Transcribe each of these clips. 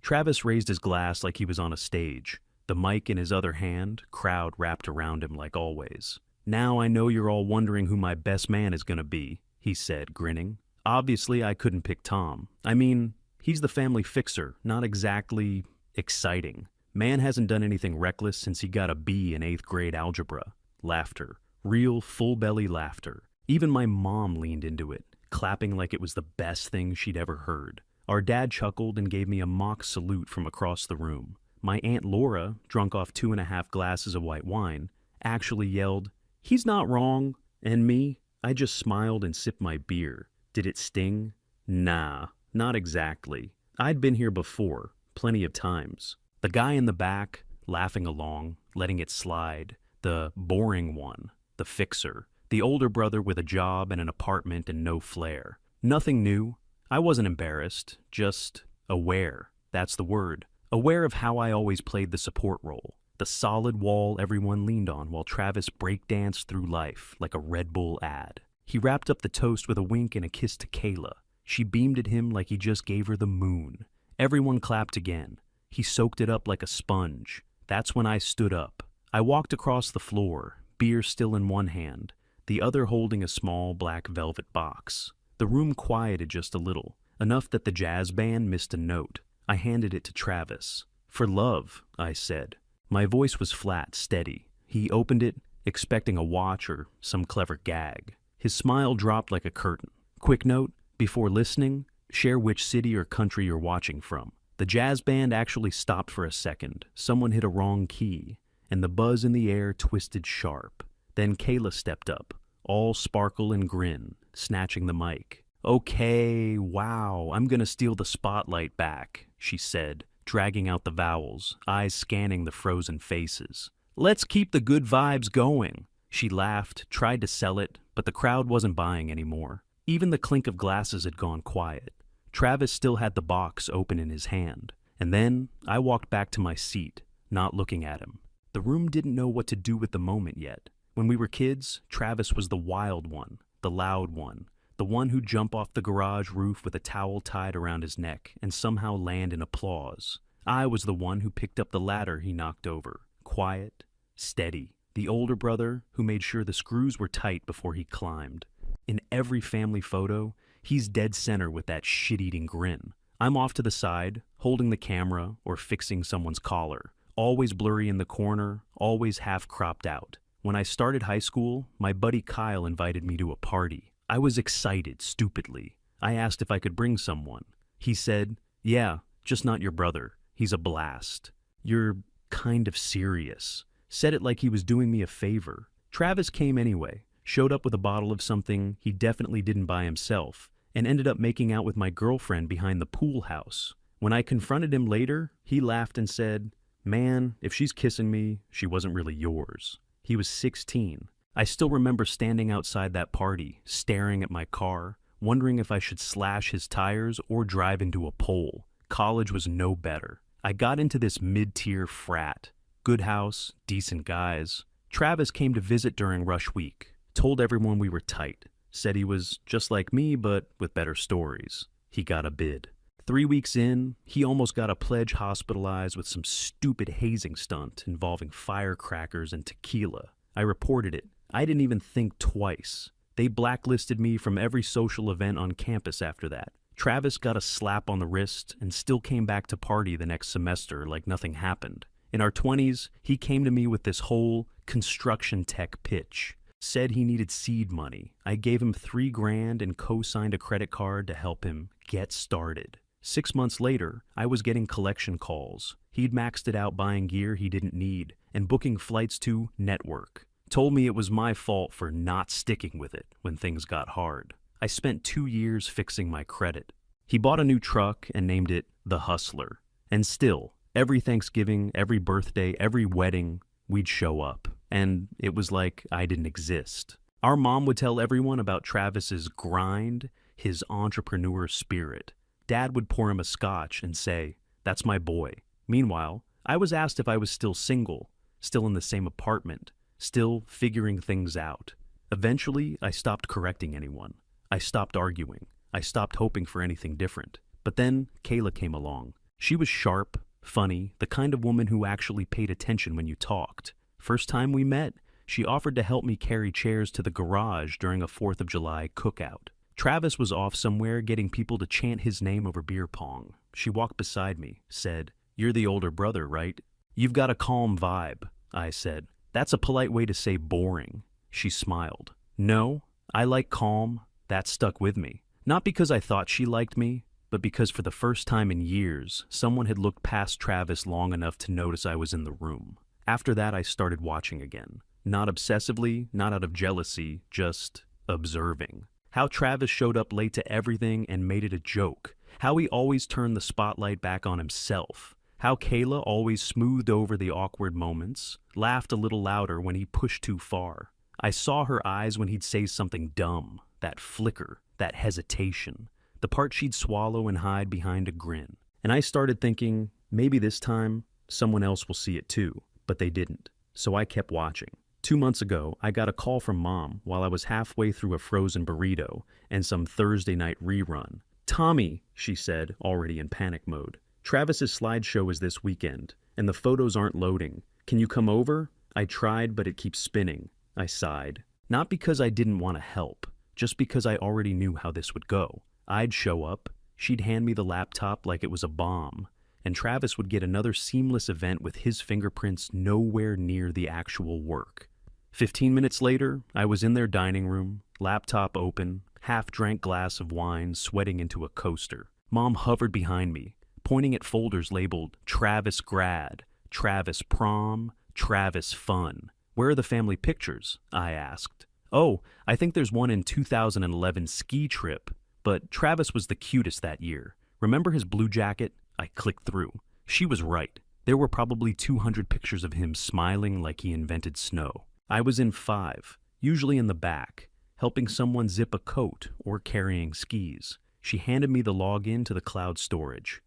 Travis raised his glass like he was on a stage, the mic in his other hand, crowd wrapped around him like always. "Now I know you're all wondering who my best man is gonna be," he said, grinning. "Obviously, I couldn't pick Tom. I mean, he's the family fixer, not exactly exciting. Man hasn't done anything reckless since he got a B in 8th grade algebra." Laughter. Real, full-belly laughter. Even my mom leaned into it, clapping like it was the best thing she'd ever heard. Our dad chuckled and gave me a mock salute from across the room. My Aunt Laura, drunk off 2.5 glasses of white wine, actually yelled, "He's not wrong." And me, I just smiled and sipped my beer. Did it sting? Nah, not exactly. I'd been here before, plenty of times. The guy in the back, laughing along, letting it slide. The boring one, the fixer. The older brother with a job and an apartment and no flair. Nothing new. I wasn't embarrassed, just aware. That's the word. Aware of how I always played the support role. The solid wall everyone leaned on while Travis breakdanced through life like a Red Bull ad. He wrapped up the toast with a wink and a kiss to Kayla. She beamed at him like he just gave her the moon. Everyone clapped again. He soaked it up like a sponge. That's when I stood up. I walked across the floor, beer still in one hand, the other holding a small black velvet box. The room quieted just a little, enough that the jazz band missed a note. I handed it to Travis. "For love," I said. My voice was flat, steady. He opened it, expecting a watch or some clever gag. His smile dropped like a curtain. "Quick note, before listening, share which city or country you're watching from." The jazz band actually stopped for a second. Someone hit a wrong key, and the buzz in the air twisted sharp. Then Kayla stepped up, all sparkle and grin, snatching the mic. "Okay, wow, I'm gonna steal the spotlight back," she said, dragging out the vowels, eyes scanning the frozen faces. "Let's keep the good vibes going." She laughed, tried to sell it, but the crowd wasn't buying anymore. Even the clink of glasses had gone quiet. Travis still had the box open in his hand. And then I walked back to my seat, not looking at him. The room didn't know what to do with the moment yet. When we were kids, Travis was the wild one, the loud one, the one who'd jump off the garage roof with a towel tied around his neck and somehow land in applause. I was the one who picked up the ladder he knocked over, quiet, steady, the older brother who made sure the screws were tight before he climbed. In every family photo, he's dead center with that shit-eating grin. I'm off to the side, holding the camera or fixing someone's collar, always blurry in the corner, always half-cropped out. When I started high school, my buddy Kyle invited me to a party. I was excited, stupidly. I asked if I could bring someone. He said, "Yeah, just not your brother. He's a blast." "You're kind of serious." Said it like he was doing me a favor. Travis came anyway, showed up with a bottle of something he definitely didn't buy himself, and ended up making out with my girlfriend behind the pool house. When I confronted him later, he laughed and said, "Man, if she's kissing me, she wasn't really yours." He was 16. I still remember standing outside that party, staring at my car, wondering if I should slash his tires or drive into a pole. College was no better. I got into this mid-tier frat. Good house, decent guys. Travis came to visit during rush week, told everyone we were tight, said he was just like me but with better stories. He got a bid. 3 weeks in, he almost got a pledge hospitalized with some stupid hazing stunt involving firecrackers and tequila. I reported it. I didn't even think twice. They blacklisted me from every social event on campus after that. Travis got a slap on the wrist and still came back to party the next semester like nothing happened. In our 20s, he came to me with this whole construction tech pitch. Said he needed seed money. I gave him $3,000 and co-signed a credit card to help him get started. 6 months later, I was getting collection calls. He'd maxed it out buying gear he didn't need and booking flights to network. Told me it was my fault for not sticking with it when things got hard. I spent 2 years fixing my credit. He bought a new truck and named it the Hustler. And still, every Thanksgiving, every birthday, every wedding, we'd show up. And it was like I didn't exist. Our mom would tell everyone about Travis's grind, his entrepreneur spirit. Dad would pour him a scotch and say, "That's my boy." Meanwhile, I was asked if I was still single, still in the same apartment, still figuring things out. Eventually, I stopped correcting anyone. I stopped arguing. I stopped hoping for anything different. But then Kayla came along. She was sharp, funny, the kind of woman who actually paid attention when you talked. First time we met, she offered to help me carry chairs to the garage during a 4th of July cookout. Travis was off somewhere getting people to chant his name over beer pong. She walked beside me, said, "You're the older brother, right?" "You've got a calm vibe," I said. "That's a polite way to say boring." She smiled. "No, I like calm." That stuck with me. Not because I thought she liked me, but because for the first time in years, someone had looked past Travis long enough to notice I was in the room. After that, I started watching again. Not obsessively, not out of jealousy, just observing. How Travis showed up late to everything and made it a joke. How he always turned the spotlight back on himself. How Kayla always smoothed over the awkward moments, laughed a little louder when he pushed too far. I saw her eyes when he'd say something dumb, that flicker, that hesitation, the part she'd swallow and hide behind a grin. And I started thinking, maybe this time, someone else will see it too. But they didn't. So I kept watching. 2 months ago, I got a call from Mom while I was halfway through a frozen burrito and some Thursday night rerun. "Tommy," she said, already in panic mode, "Travis's slideshow is this weekend, and the photos aren't loading. Can you come over?" I tried, but it keeps spinning. I sighed. Not because I didn't want to help, just because I already knew how this would go. I'd show up, she'd hand me the laptop like it was a bomb, and Travis would get another seamless event with his fingerprints nowhere near the actual work. 15 minutes later, I was in their dining room, laptop open, half-drank glass of wine sweating into a coaster. Mom hovered behind me, pointing at folders labeled Travis Grad, Travis Prom, Travis Fun. "Where are the family pictures?" I asked. "Oh, I think there's one in 2011 ski trip, but Travis was the cutest that year. Remember his blue jacket?" I clicked through. She was right. There were probably 200 pictures of him smiling like he invented snow. I was in 5, usually in the back, helping someone zip a coat or carrying skis. She handed me the login to the cloud storage.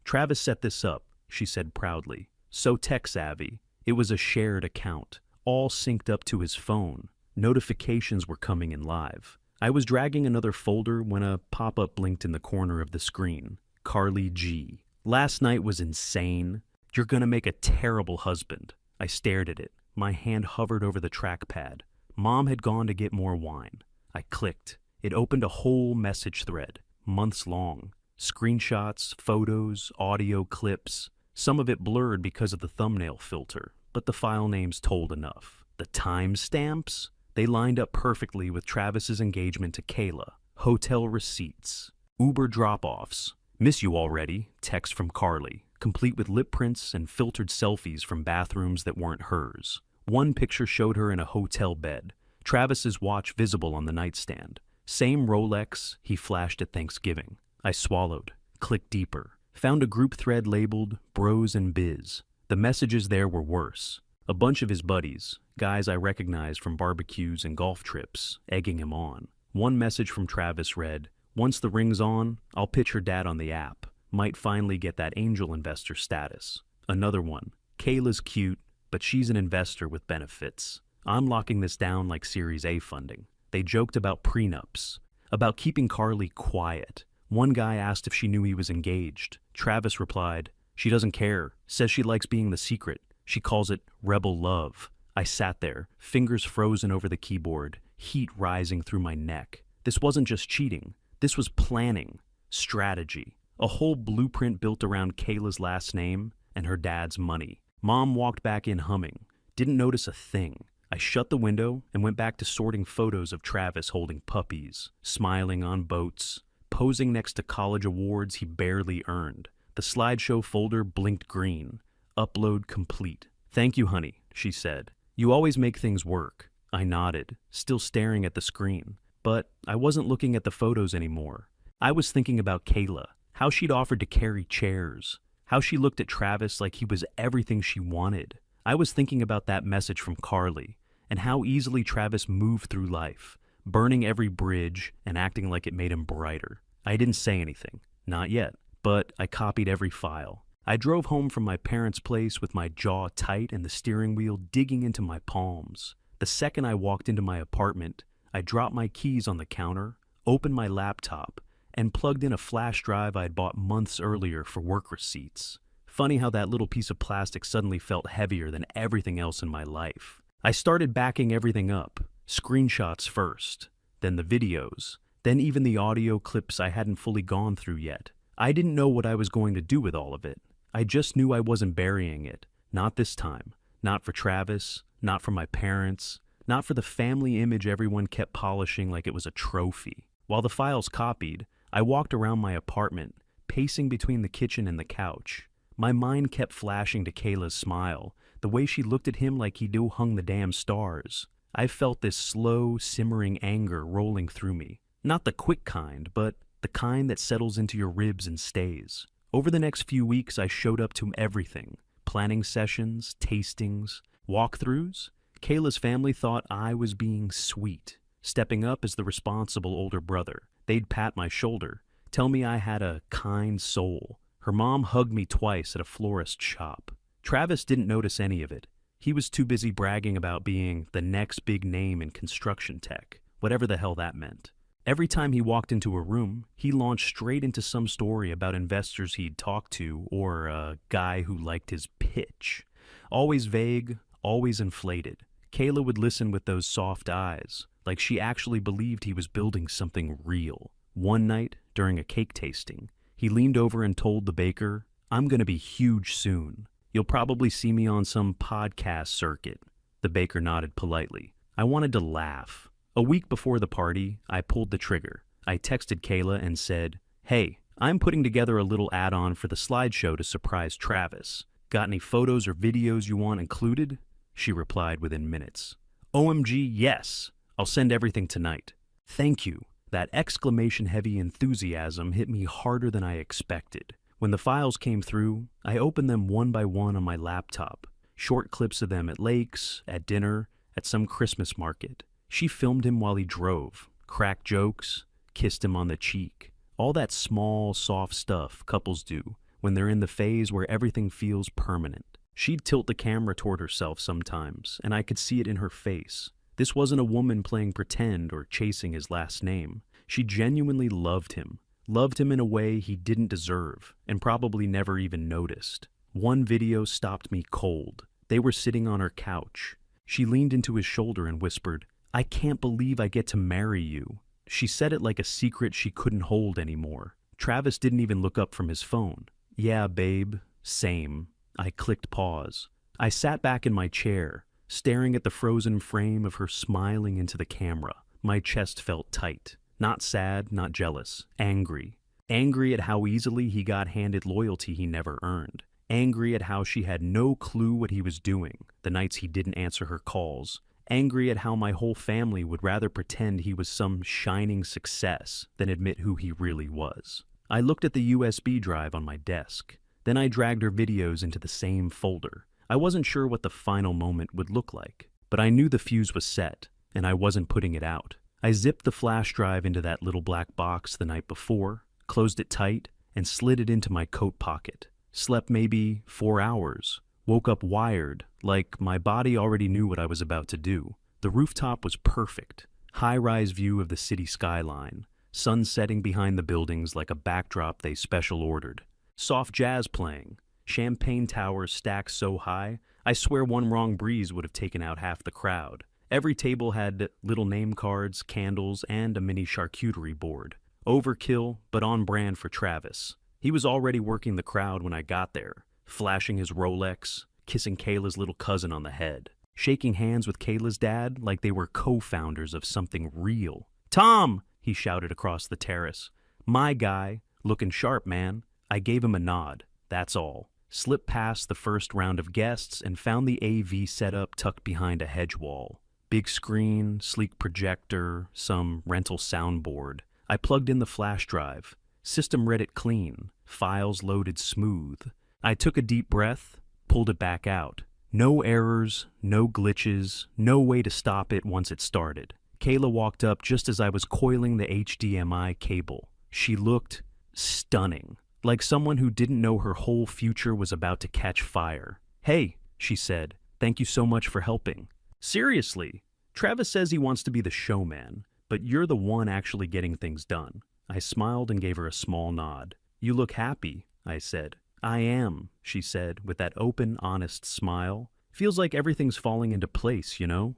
"Travis set this up," she said proudly. "So tech-savvy. It was a shared account, all synced up to his phone. Notifications were coming in live. I was dragging another folder when a pop-up blinked in the corner of the screen. Carly G. "Last night was insane. You're gonna make a terrible husband." I stared at it. My hand hovered over the trackpad. Mom had gone to get more wine. I clicked. It opened a whole message thread, months long. Screenshots, photos, audio clips. Some of it blurred because of the thumbnail filter, but the file names told enough. The timestamps? They lined up perfectly with Travis's engagement to Kayla. Hotel receipts. Uber drop-offs. "Miss you already," text from Carly, complete with lip prints and filtered selfies from bathrooms that weren't hers. One picture showed her in a hotel bed, Travis's watch visible on the nightstand. Same Rolex he flashed at Thanksgiving. I swallowed, clicked deeper, found a group thread labeled Bros and Biz. The messages there were worse. A bunch of his buddies, guys I recognized from barbecues and golf trips, egging him on. One message from Travis read, "Once the ring's on, I'll pitch her dad on the app. Might finally get that angel investor status." Another one, "Kayla's cute, but she's an investor with benefits. I'm locking this down like Series A funding." They joked about prenups, about keeping Carly quiet. One guy asked if she knew he was engaged. Travis replied, "She doesn't care, says she likes being the secret. She calls it rebel love." I sat there, fingers frozen over the keyboard, heat rising through my neck. This wasn't just cheating. This was planning, strategy, a whole blueprint built around Kayla's last name and her dad's money. Mom walked back in humming, didn't notice a thing. I shut the window and went back to sorting photos of Travis holding puppies, smiling on boats, posing next to college awards he barely earned. The slideshow folder blinked green. Upload complete. "Thank you, honey," she said. "You always make things work." I nodded, still staring at the screen. But I wasn't looking at the photos anymore. I was thinking about Kayla, how she'd offered to carry chairs, how she looked at Travis like he was everything she wanted. I was thinking about that message from Carly, and how easily Travis moved through life, burning every bridge and acting like it made him brighter. I didn't say anything, not yet, but I copied every file. I drove home from my parents' place with my jaw tight and the steering wheel digging into my palms. The second I walked into my apartment, I dropped my keys on the counter, opened my laptop, and plugged in a flash drive I'd bought months earlier for work receipts. Funny how that little piece of plastic suddenly felt heavier than everything else in my life. I started backing everything up, screenshots first, then the videos, then even the audio clips I hadn't fully gone through yet. I didn't know what I was going to do with all of it. I just knew I wasn't burying it. Not this time. Not for Travis, not for my parents, not for the family image everyone kept polishing like it was a trophy. While the files copied, I walked around my apartment, pacing between the kitchen and the couch. My mind kept flashing to Kayla's smile, the way she looked at him like he knew hung the damn stars. I felt this slow, simmering anger rolling through me. Not the quick kind, but the kind that settles into your ribs and stays. Over the next few weeks, I showed up to everything. Planning sessions, tastings, walkthroughs. Kayla's family thought I was being sweet, stepping up as the responsible older brother. They'd pat my shoulder, tell me I had a kind soul. Her mom hugged me twice at a florist shop. Travis didn't notice any of it. He was too busy bragging about being the next big name in construction tech, whatever the hell that meant. Every time he walked into a room, he launched straight into some story about investors he'd talked to or a guy who liked his pitch. Always vague, always inflated. Kayla would listen with those soft eyes, like she actually believed he was building something real. One night, during a cake tasting, he leaned over and told the baker, "I'm gonna be huge soon. You'll probably see me on some podcast circuit." The baker nodded politely. I wanted to laugh. A week before the party, I pulled the trigger. I texted Kayla and said, "Hey, I'm putting together a little add-on for the slideshow to surprise Travis. Got any photos or videos you want included?" She replied within minutes. "OMG, yes. I'll send everything tonight." "Thank you." That exclamation-heavy enthusiasm hit me harder than I expected. When the files came through, I opened them one by one on my laptop. Short clips of them at lakes, at dinner, at some Christmas market. She filmed him while he drove, cracked jokes, kissed him on the cheek. All that small, soft stuff couples do when they're in the phase where everything feels permanent. She'd tilt the camera toward herself sometimes, and I could see it in her face. This wasn't a woman playing pretend or chasing his last name. She genuinely loved him in a way he didn't deserve, and probably never even noticed. One video stopped me cold. They were sitting on her couch. She leaned into his shoulder and whispered, "I can't believe I get to marry you." She said it like a secret she couldn't hold anymore. Travis didn't even look up from his phone. "Yeah, babe, same." I clicked pause. I sat back in my chair, staring at the frozen frame of her smiling into the camera. My chest felt tight. Not sad, not jealous. Angry. Angry at how easily he got handed loyalty he never earned. Angry at how she had no clue what he was doing the nights he didn't answer her calls. Angry at how my whole family would rather pretend he was some shining success than admit who he really was. I looked at the USB drive on my desk. Then I dragged her videos into the same folder. I wasn't sure what the final moment would look like, but I knew the fuse was set, and I wasn't putting it out. I zipped the flash drive into that little black box the night before, closed it tight, and slid it into my coat pocket. Slept maybe 4 hours. Woke up wired, like my body already knew what I was about to do. The rooftop was perfect. High-rise view of the city skyline. Sun setting behind the buildings like a backdrop they special ordered. Soft jazz playing. Champagne towers stacked so high, I swear one wrong breeze would have taken out half the crowd. Every table had little name cards, candles, and a mini charcuterie board. Overkill, but on brand for Travis. He was already working the crowd when I got there, flashing his Rolex, kissing Kayla's little cousin on the head, shaking hands with Kayla's dad like they were co-founders of something real. "Tom!" he shouted across the terrace. "My guy, looking sharp, man." I gave him a nod, that's all. Slipped past the first round of guests and found the AV setup tucked behind a hedge wall. Big screen, sleek projector, some rental soundboard. I plugged in the flash drive. System read it clean. Files loaded smooth. I took a deep breath, pulled it back out. No errors, no glitches, no way to stop it once it started. Kayla walked up just as I was coiling the HDMI cable. She looked stunning. Like someone who didn't know her whole future was about to catch fire. "Hey," she said, "thank you so much for helping." "Seriously, Travis says he wants to be the showman, but you're the one actually getting things done." I smiled and gave her a small nod. You look happy, I said. I am, she said, with that open, honest smile. Feels like everything's falling into place, you know?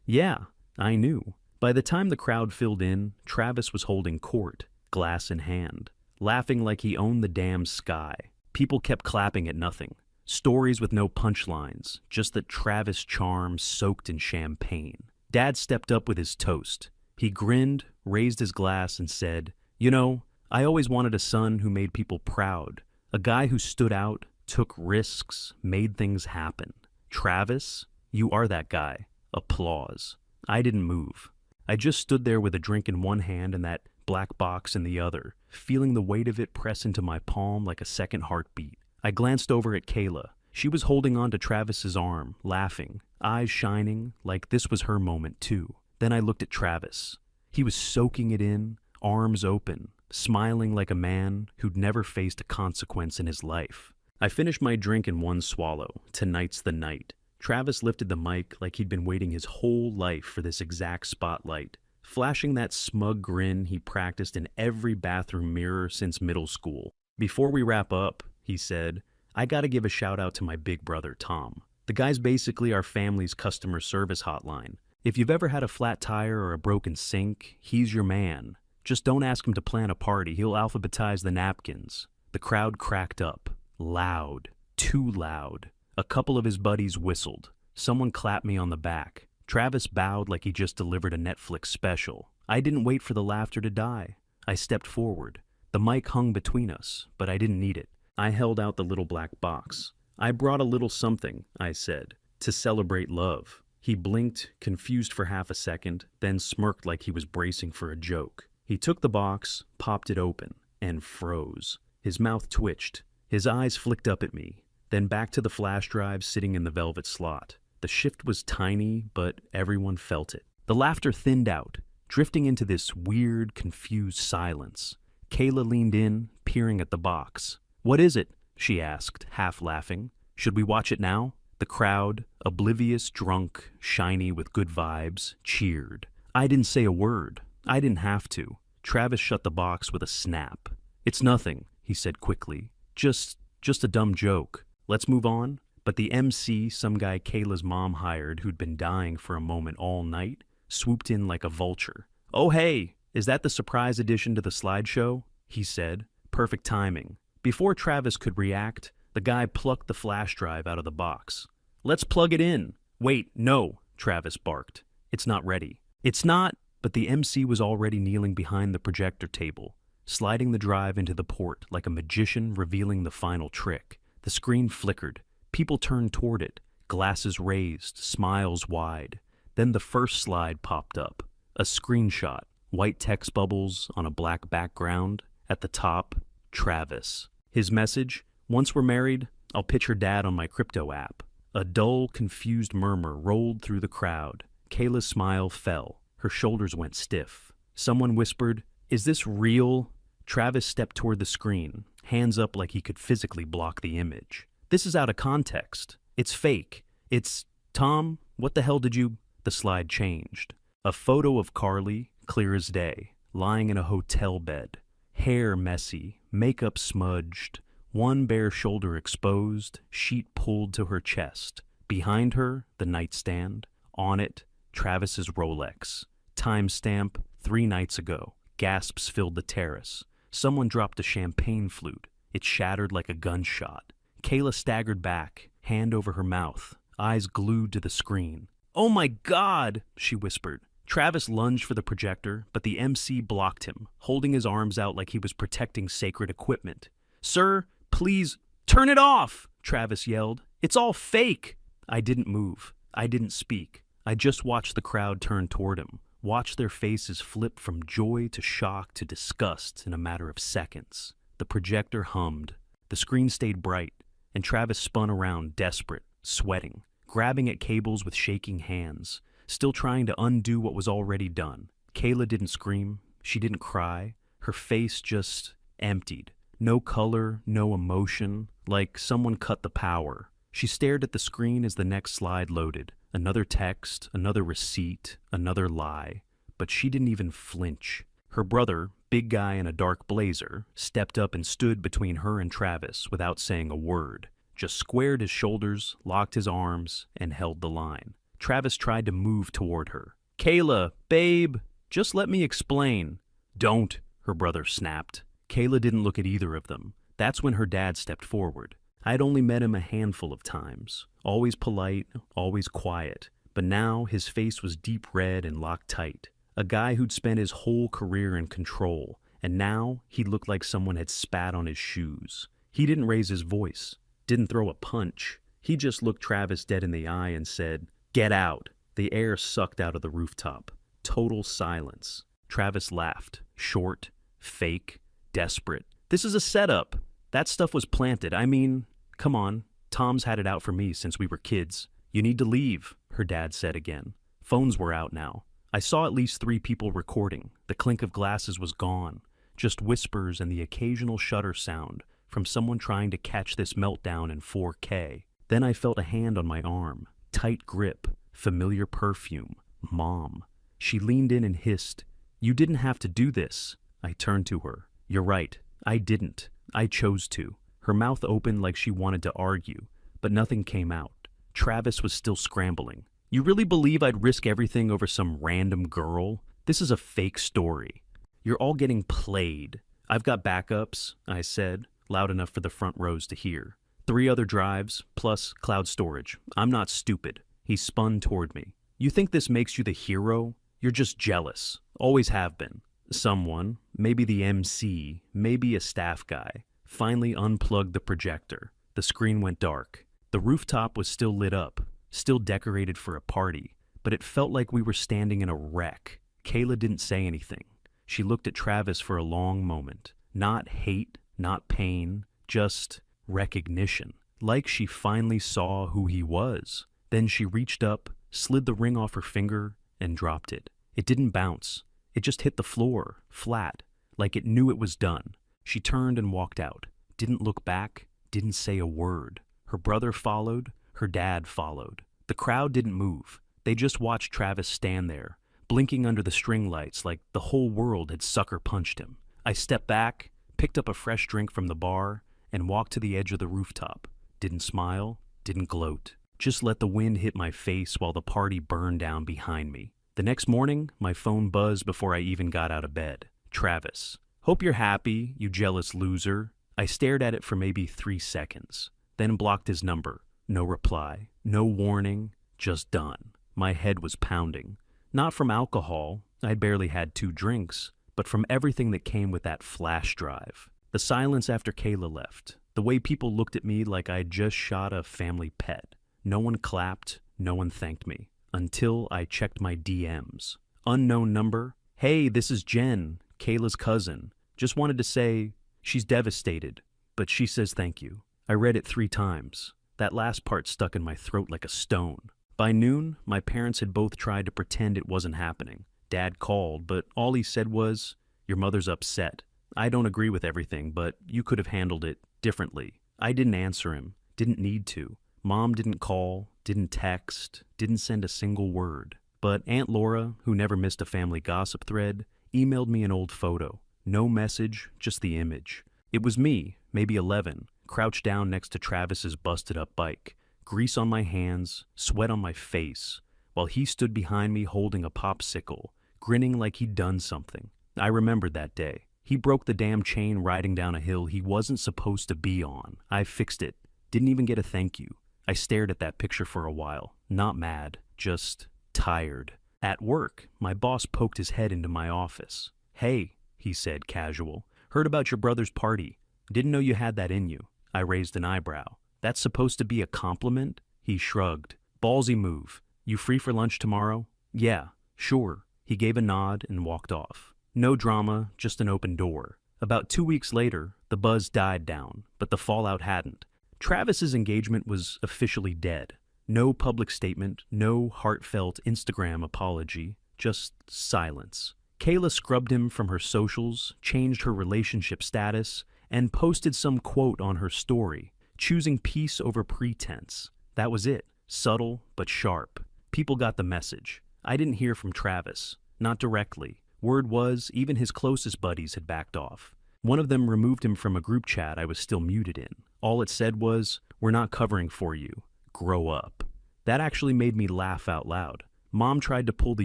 Yeah, I knew. By the time the crowd filled in, Travis was holding court, glass in hand, laughing like he owned the damn sky. People kept clapping at nothing. Stories with no punchlines, just that Travis charm soaked in champagne. Dad stepped up with his toast. He grinned, raised his glass, and said, You know, I always wanted a son who made people proud. A guy who stood out, took risks, made things happen. Travis, you are that guy. Applause. I didn't move. I just stood there with a drink in one hand and that black box in the other, feeling the weight of it press into my palm like a second heartbeat. I glanced over at Kayla. She was holding on to Travis's arm, laughing, eyes shining, like this was her moment too. Then I looked at Travis. He was soaking it in, arms open, smiling like a man who'd never faced a consequence in his life. I finished my drink in one swallow. Tonight's the night. Travis lifted the mic like he'd been waiting his whole life for this exact spotlight, flashing that smug grin he practiced in every bathroom mirror since middle school. Before we wrap up, he said, I gotta give a shout out to my big brother, Tom. The guy's basically our family's customer service hotline. If you've ever had a flat tire or a broken sink, he's your man. Just don't ask him to plan a party. He'll alphabetize the napkins. The crowd cracked up. Loud. Too loud. A couple of his buddies whistled. Someone clapped me on the back. Travis bowed like he just delivered a Netflix special. I didn't wait for the laughter to die. I stepped forward. The mic hung between us, but I didn't need it. I held out the little black box. I brought a little something, I said, to celebrate love. He blinked, confused for half a second, then smirked like he was bracing for a joke. He took the box, popped it open, and froze. His mouth twitched. His eyes flicked up at me, then back to the flash drive sitting in the velvet slot. The shift was tiny, but everyone felt it. The laughter thinned out, drifting into this weird, confused silence. Kayla leaned in, peering at the box. What is it? She asked, half laughing. Should we watch it now? The crowd, oblivious, drunk, shiny with good vibes, cheered. I didn't say a word. I didn't have to. Travis shut the box with a snap. It's nothing, he said quickly. Just a dumb joke. Let's move on. But the MC, some guy Kayla's mom hired who'd been dying for a moment all night, swooped in like a vulture. Oh hey, is that the surprise addition to the slideshow? He said. Perfect timing. Before Travis could react, the guy plucked the flash drive out of the box. Let's plug it in. Wait, no, Travis barked. It's not ready. It's not, but the MC was already kneeling behind the projector table, sliding the drive into the port like a magician revealing the final trick. The screen flickered. People turned toward it, glasses raised, smiles wide. Then the first slide popped up. A screenshot, white text bubbles on a black background. At the top, Travis. His message, once we're married, I'll pitch her dad on my crypto app. A dull, confused murmur rolled through the crowd. Kayla's smile fell. Her shoulders went stiff. Someone whispered, Is this real? Travis stepped toward the screen, hands up like he could physically block the image. This is out of context. It's fake. It's... Tom, what the hell did you... The slide changed. A photo of Carly, clear as day, lying in a hotel bed. Hair messy, makeup smudged, one bare shoulder exposed, sheet pulled to her chest. Behind her, the nightstand. On it, Travis's Rolex. Timestamp, 3 nights ago. Gasps filled the terrace. Someone dropped a champagne flute. It shattered like a gunshot. Kayla staggered back, hand over her mouth, eyes glued to the screen. Oh my God, she whispered. Travis lunged for the projector, but the MC blocked him, holding his arms out like he was protecting sacred equipment. Sir, please, turn it off, Travis yelled. It's all fake. I didn't move. I didn't speak. I just watched the crowd turn toward him, watched their faces flip from joy to shock to disgust in a matter of seconds. The projector hummed. The screen stayed bright, and Travis spun around, desperate, sweating, grabbing at cables with shaking hands, still trying to undo what was already done. Kayla didn't scream. She didn't cry. Her face just emptied. No color, no emotion, like someone cut the power. She stared at the screen as the next slide loaded. Another text, another receipt, another lie. But she didn't even flinch. Her brother, big guy in a dark blazer stepped up and stood between her and Travis without saying a word, just squared his shoulders, locked his arms, and held the line. Travis tried to move toward her. "Kayla, babe, just let me explain." "Don't," her brother snapped. Kayla didn't look at either of them. That's when her dad stepped forward. I'd only met him a handful of times. Always polite, always quiet. But now his face was deep red and locked tight. A guy who'd spent his whole career in control, and now he looked like someone had spat on his shoes. He didn't raise his voice, didn't throw a punch. He just looked Travis dead in the eye and said, "Get out." The air sucked out of the rooftop. Total silence. Travis laughed. Short, fake, desperate. "This is a setup. That stuff was planted. I mean, come on. Tom's had it out for me since we were kids. You need to leave," her dad said again. Phones were out now. I saw at least 3 people recording. The clink of glasses was gone. Just whispers and the occasional shutter sound from someone trying to catch this meltdown in 4K. Then I felt a hand on my arm. Tight grip. Familiar perfume. Mom. She leaned in and hissed, "You didn't have to do this." I turned to her. "You're right. I didn't. I chose to." Her mouth opened like she wanted to argue, but nothing came out. Travis was still scrambling. "You really believe I'd risk everything over some random girl? This is a fake story. You're all getting played." "I've got backups," I said, loud enough for the front rows to hear. 3 other drives, plus cloud storage. I'm not stupid. He spun toward me. "You think this makes you the hero? You're just jealous. Always have been." Someone, maybe the MC, maybe a staff guy, finally unplugged the projector. The screen went dark. The rooftop was still lit up, still decorated for a party, but it felt like we were standing in a wreck. Kayla didn't say anything. She looked at Travis for a long moment. Not hate, not pain, just recognition. Like she finally saw who he was. Then she reached up, slid the ring off her finger, and dropped it. It didn't bounce. It just hit the floor, flat, like it knew it was done. She turned and walked out. Didn't look back, didn't say a word. Her brother followed, her dad followed. The crowd didn't move. They just watched Travis stand there, blinking under the string lights like the whole world had sucker punched him. I stepped back, picked up a fresh drink from the bar, and walked to the edge of the rooftop. Didn't smile, didn't gloat. Just let the wind hit my face while the party burned down behind me. The next morning, my phone buzzed before I even got out of bed. Travis. "Hope you're happy, you jealous loser." I stared at it for maybe 3 seconds, then blocked his number. No reply, no warning, just done. My head was pounding. Not from alcohol, I'd barely had 2 drinks, but from everything that came with that flash drive. The silence after Kayla left, the way people looked at me like I'd just shot a family pet. No one clapped, no one thanked me. Until I checked my DMs. Unknown number. "Hey, this is Jen, Kayla's cousin. Just wanted to say she's devastated, but she says thank you." I read it 3 times. That last part stuck in my throat like a stone. By noon, my parents had both tried to pretend it wasn't happening. Dad called, but all he said was, "Your mother's upset. I don't agree with everything, but you could have handled it differently." I didn't answer him, didn't need to. Mom didn't call, didn't text, didn't send a single word. But Aunt Laura, who never missed a family gossip thread, emailed me an old photo. No message, just the image. It was me, maybe 11, crouched down next to Travis's busted-up bike, grease on my hands, sweat on my face, while he stood behind me holding a popsicle, grinning like he'd done something. I remembered that day. He broke the damn chain riding down a hill he wasn't supposed to be on. I fixed it. Didn't even get a thank you. I stared at that picture for a while, not mad, just tired. At work, my boss poked his head into my office. "Hey," he said, casual, "heard about your brother's party. Didn't know you had that in you." I raised an eyebrow. "That's supposed to be a compliment?" He shrugged. "Ballsy move. You free for lunch tomorrow?" "Yeah, sure." He gave a nod and walked off. No drama, just an open door. About 2 weeks later, the buzz died down, but the fallout hadn't. Travis's engagement was officially dead. No public statement, no heartfelt Instagram apology, just silence. Kayla scrubbed him from her socials, changed her relationship status, and posted some quote on her story, choosing peace over pretense. That was it. Subtle, but sharp. People got the message. I didn't hear from Travis. Not directly. Word was, even his closest buddies had backed off. One of them removed him from a group chat I was still muted in. All it said was, "We're not covering for you. Grow up." That actually made me laugh out loud. Mom tried to pull the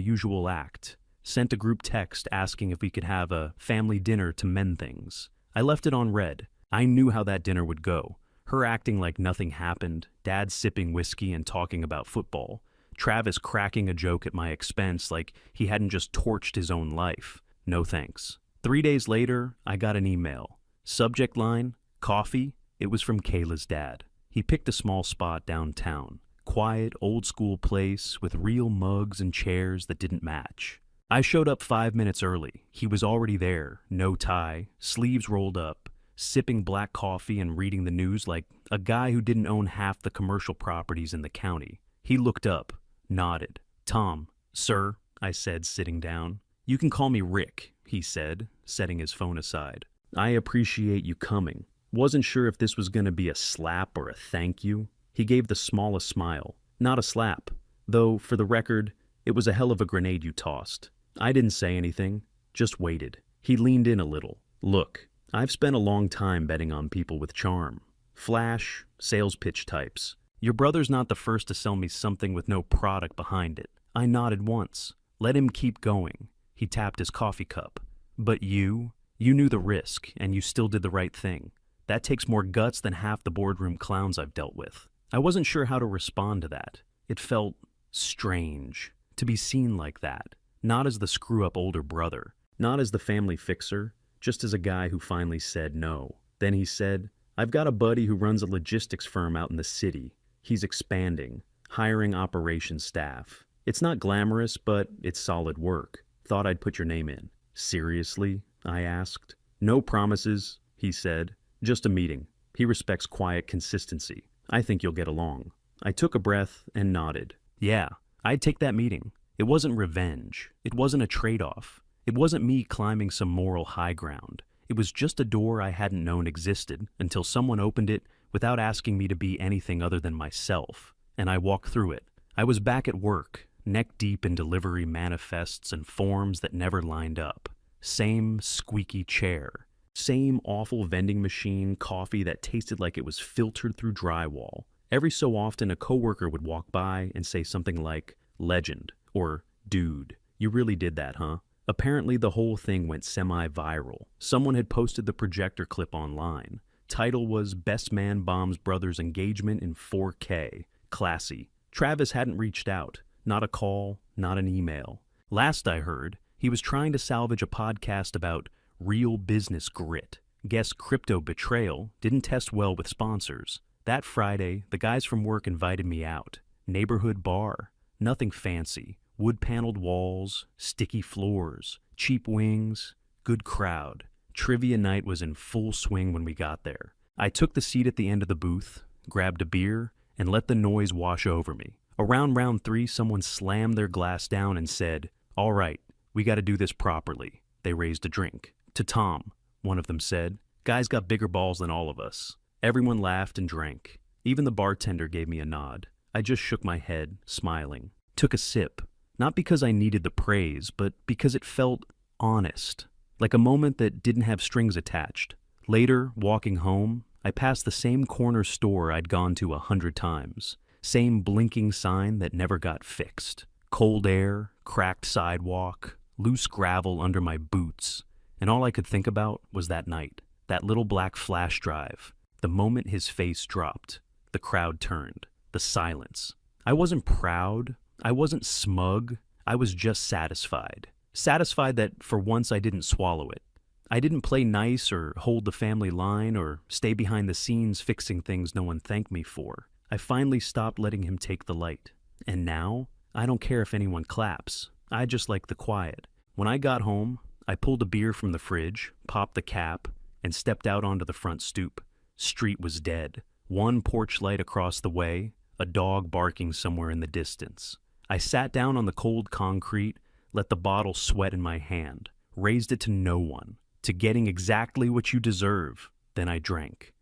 usual act, sent a group text asking if we could have a family dinner to mend things. I left it on red. I knew how that dinner would go. Her acting like nothing happened, Dad sipping whiskey and talking about football, Travis cracking a joke at my expense like he hadn't just torched his own life. No thanks. 3 days later, I got an email. Subject line, coffee. It was from Kayla's dad. He picked a small spot downtown. Quiet, old-school place with real mugs and chairs that didn't match. I showed up 5 minutes early. He was already there, no tie, sleeves rolled up, sipping black coffee and reading the news like a guy who didn't own half the commercial properties in the county. He looked up, nodded. "Tom." "Sir," I said, sitting down. "You can call me Rick," he said, setting his phone aside. "I appreciate you coming. Wasn't sure if this was going to be a slap or a thank you." He gave the smallest smile. "Not a slap. Though, for the record, it was a hell of a grenade you tossed." I didn't say anything, just waited. He leaned in a little. "Look, I've spent a long time betting on people with charm. Flash, sales pitch types. Your brother's not the first to sell me something with no product behind it." I nodded once. Let him keep going. He tapped his coffee cup. "But you knew the risk, and you still did the right thing. That takes more guts than half the boardroom clowns I've dealt with." I wasn't sure how to respond to that. It felt strange to be seen like that. Not as the screw-up older brother, not as the family fixer, just as a guy who finally said no. Then he said, "I've got a buddy who runs a logistics firm out in the city. He's expanding, hiring operations staff. It's not glamorous, but it's solid work. Thought I'd put your name in." "Seriously?" I asked. "No promises," he said. "Just a meeting. He respects quiet consistency. I think you'll get along." I took a breath and nodded. Yeah, I'd take that meeting. It wasn't revenge. It wasn't a trade-off. It wasn't me climbing some moral high ground. It was just a door I hadn't known existed until someone opened it without asking me to be anything other than myself. And I walked through it. I was back at work, neck deep in delivery manifests and forms that never lined up. Same squeaky chair. Same awful vending machine coffee that tasted like it was filtered through drywall. Every so often a coworker would walk by and say something like, "Legend," or "Dude, you really did that, huh?" Apparently the whole thing went semi-viral. Someone had posted the projector clip online. Title was "Best Man Bombs Brother's Engagement in 4K. Classy." Travis hadn't reached out. Not a call, not an email. Last I heard, he was trying to salvage a podcast about real business grit. Guess crypto betrayal didn't test well with sponsors. That Friday, the guys from work invited me out. Neighborhood bar. Nothing fancy. Wood-paneled walls, sticky floors, cheap wings, good crowd. Trivia night was in full swing when we got there. I took the seat at the end of the booth, grabbed a beer, and let the noise wash over me. Around round 3, someone slammed their glass down and said, "All right, we got to do this properly." They raised a drink. "To Tom," one of them said. "Guy's got bigger balls than all of us." Everyone laughed and drank. Even the bartender gave me a nod. I just shook my head, smiling. Took a sip. Not because I needed the praise, but because it felt honest. Like a moment that didn't have strings attached. Later, walking home, I passed the same corner store I'd gone to 100 times. Same blinking sign that never got fixed. Cold air, cracked sidewalk, loose gravel under my boots. And all I could think about was that night. That little black flash drive. The moment his face dropped. The crowd turned. The silence. I wasn't proud. I wasn't smug. I was just satisfied. Satisfied that for once I didn't swallow it. I didn't play nice or hold the family line or stay behind the scenes fixing things no one thanked me for. I finally stopped letting him take the light. And now, I don't care if anyone claps. I just like the quiet. When I got home, I pulled a beer from the fridge, popped the cap, and stepped out onto the front stoop. Street was dead. One porch light across the way, a dog barking somewhere in the distance. I sat down on the cold concrete, let the bottle sweat in my hand, raised it to no one, to getting exactly what you deserve. Then I drank.